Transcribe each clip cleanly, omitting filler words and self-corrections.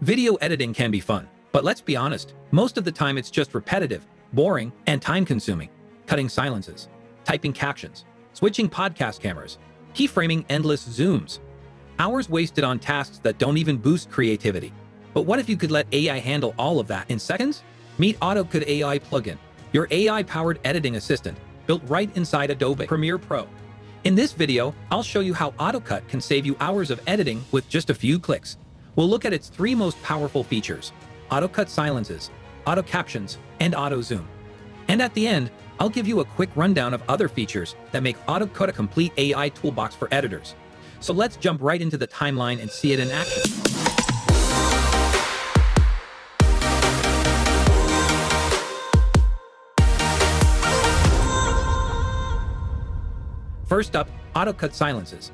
Video editing can be fun, but let's be honest, most of the time it's just repetitive, boring, and time-consuming. Cutting silences, typing captions, switching podcast cameras, keyframing endless zooms. Hours wasted on tasks that don't even boost creativity. But what if you could let AI handle all of that in seconds? Meet AutoCut AI plugin, your AI-powered editing assistant, built right inside Adobe Premiere Pro. In this video, I'll show you how AutoCut can save you hours of editing with just a few clicks. We'll look at its three most powerful features: AutoCut silences, AutoCaptions, and AutoZoom. And at the end, I'll give you a quick rundown of other features that make AutoCut a complete AI toolbox for editors. So let's jump right into the timeline and see it in action. First up, AutoCut silences.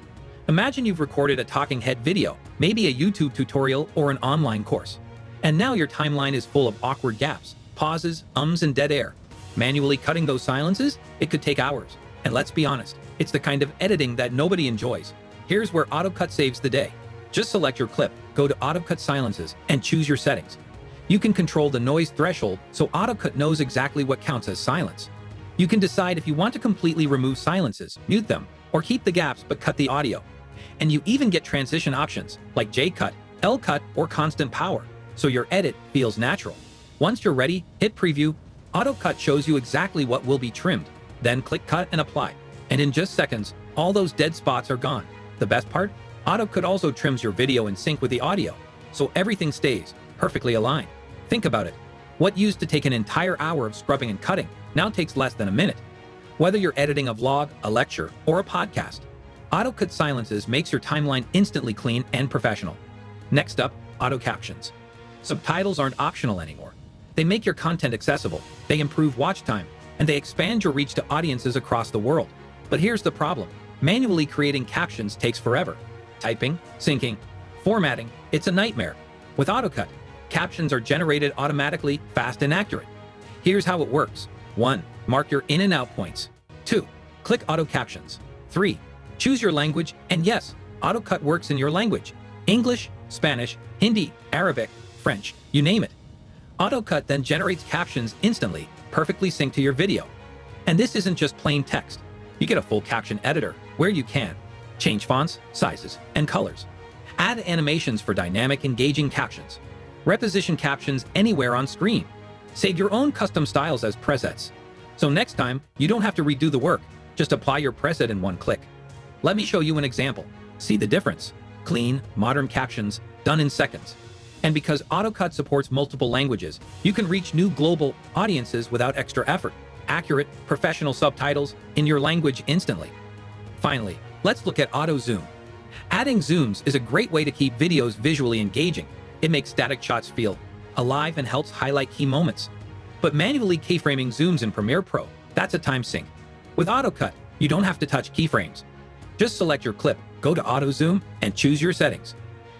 Imagine you've recorded a talking head video, maybe a YouTube tutorial or an online course. And now your timeline is full of awkward gaps, pauses, ums, and dead air. Manually cutting those silences? It could take hours. And let's be honest, it's the kind of editing that nobody enjoys. Here's where AutoCut saves the day. Just select your clip, go to AutoCut silences, and choose your settings. You can control the noise threshold so AutoCut knows exactly what counts as silence. You can decide if you want to completely remove silences, mute them, or keep the gaps but cut the audio. And you even get transition options like J-cut, L-cut, or constant power, so your edit feels natural. Once you're ready, hit preview. AutoCut shows you exactly what will be trimmed. Then click cut and apply. And in just seconds, all those dead spots are gone. The best part? AutoCut also trims your video in sync with the audio, so everything stays perfectly aligned. Think about it. What used to take an entire hour of scrubbing and cutting now takes less than a minute. Whether you're editing a vlog, a lecture, or a podcast, AutoCut silences makes your timeline instantly clean and professional. Next up, AutoCaptions. Subtitles aren't optional anymore. They make your content accessible, they improve watch time, and they expand your reach to audiences across the world. But here's the problem. Manually creating captions takes forever. Typing, syncing, formatting, it's a nightmare. With AutoCut, captions are generated automatically, fast and accurate. Here's how it works. 1. Mark your in and out points. 2. Click Auto Captions. 3. Choose your language, and yes, AutoCut works in your language. English, Spanish, Hindi, Arabic, French, you name it. AutoCut then generates captions instantly, perfectly synced to your video. And this isn't just plain text. You get a full caption editor, where you can change fonts, sizes, and colors. Add animations for dynamic, engaging captions. Reposition captions anywhere on screen. Save your own custom styles as presets. So next time, you don't have to redo the work. Just apply your preset in one click. Let me show you an example. See the difference? Clean, modern captions, done in seconds. And because AutoCut supports multiple languages, you can reach new global audiences without extra effort. Accurate, professional subtitles in your language instantly. Finally, let's look at AutoZoom. Adding zooms is a great way to keep videos visually engaging. It makes static shots feel alive and helps highlight key moments. But manually keyframing zooms in Premiere Pro, that's a time sink. With AutoCut, you don't have to touch keyframes. Just select your clip, go to AutoZoom, and choose your settings.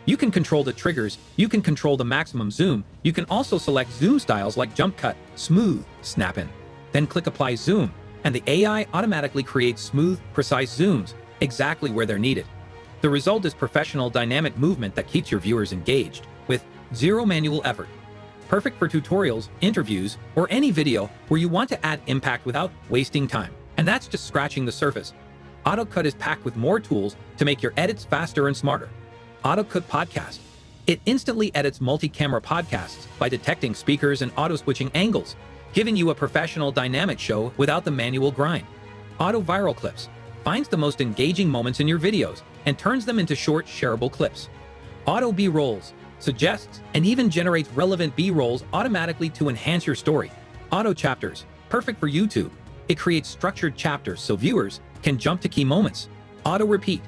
You can control the triggers, you can control the maximum zoom, you can also select zoom styles like jump cut, smooth, snap in. Then click Apply Zoom, and the AI automatically creates smooth, precise zooms exactly where they're needed. The result is professional dynamic movement that keeps your viewers engaged, with zero manual effort. Perfect for tutorials, interviews, or any video where you want to add impact without wasting time. And that's just scratching the surface. AutoCut is packed with more tools to make your edits faster and smarter. AutoCut Podcast. It instantly edits multi-camera podcasts by detecting speakers and auto-switching angles, giving you a professional dynamic show without the manual grind. Auto Viral Clips finds the most engaging moments in your videos and turns them into short, shareable clips. Auto B-Rolls suggests and even generates relevant B-rolls automatically to enhance your story. AutoChapters, perfect for YouTube. It creates structured chapters so viewers can jump to key moments. Auto Repeat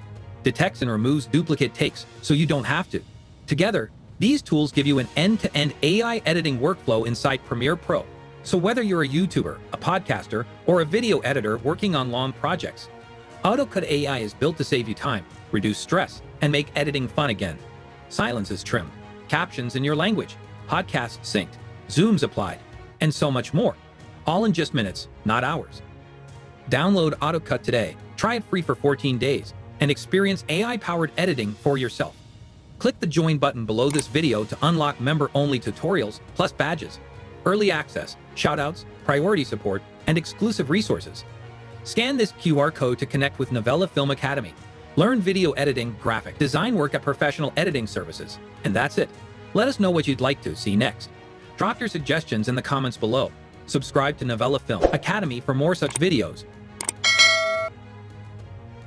detects and removes duplicate takes so you don't have to. Together, these tools give you an end-to-end AI editing workflow inside Premiere Pro. So whether you're a YouTuber, a podcaster, or a video editor working on long projects, AutoCut AI is built to save you time, reduce stress, and make editing fun again. Silence is trimmed, captions in your language, podcasts synced, zooms applied, and so much more. All in just minutes, not hours. Download AutoCut today, try it free for 14 days, and experience AI-powered editing for yourself. Click the Join button below this video to unlock member-only tutorials, plus badges, early access, shoutouts, priority support, and exclusive resources. Scan this QR code to connect with Novela Film Academy. Learn video editing, graphic design work at professional editing services. And that's it. Let us know what you'd like to see next. Drop your suggestions in the comments below. Subscribe to Novela Film Academy for more such videos.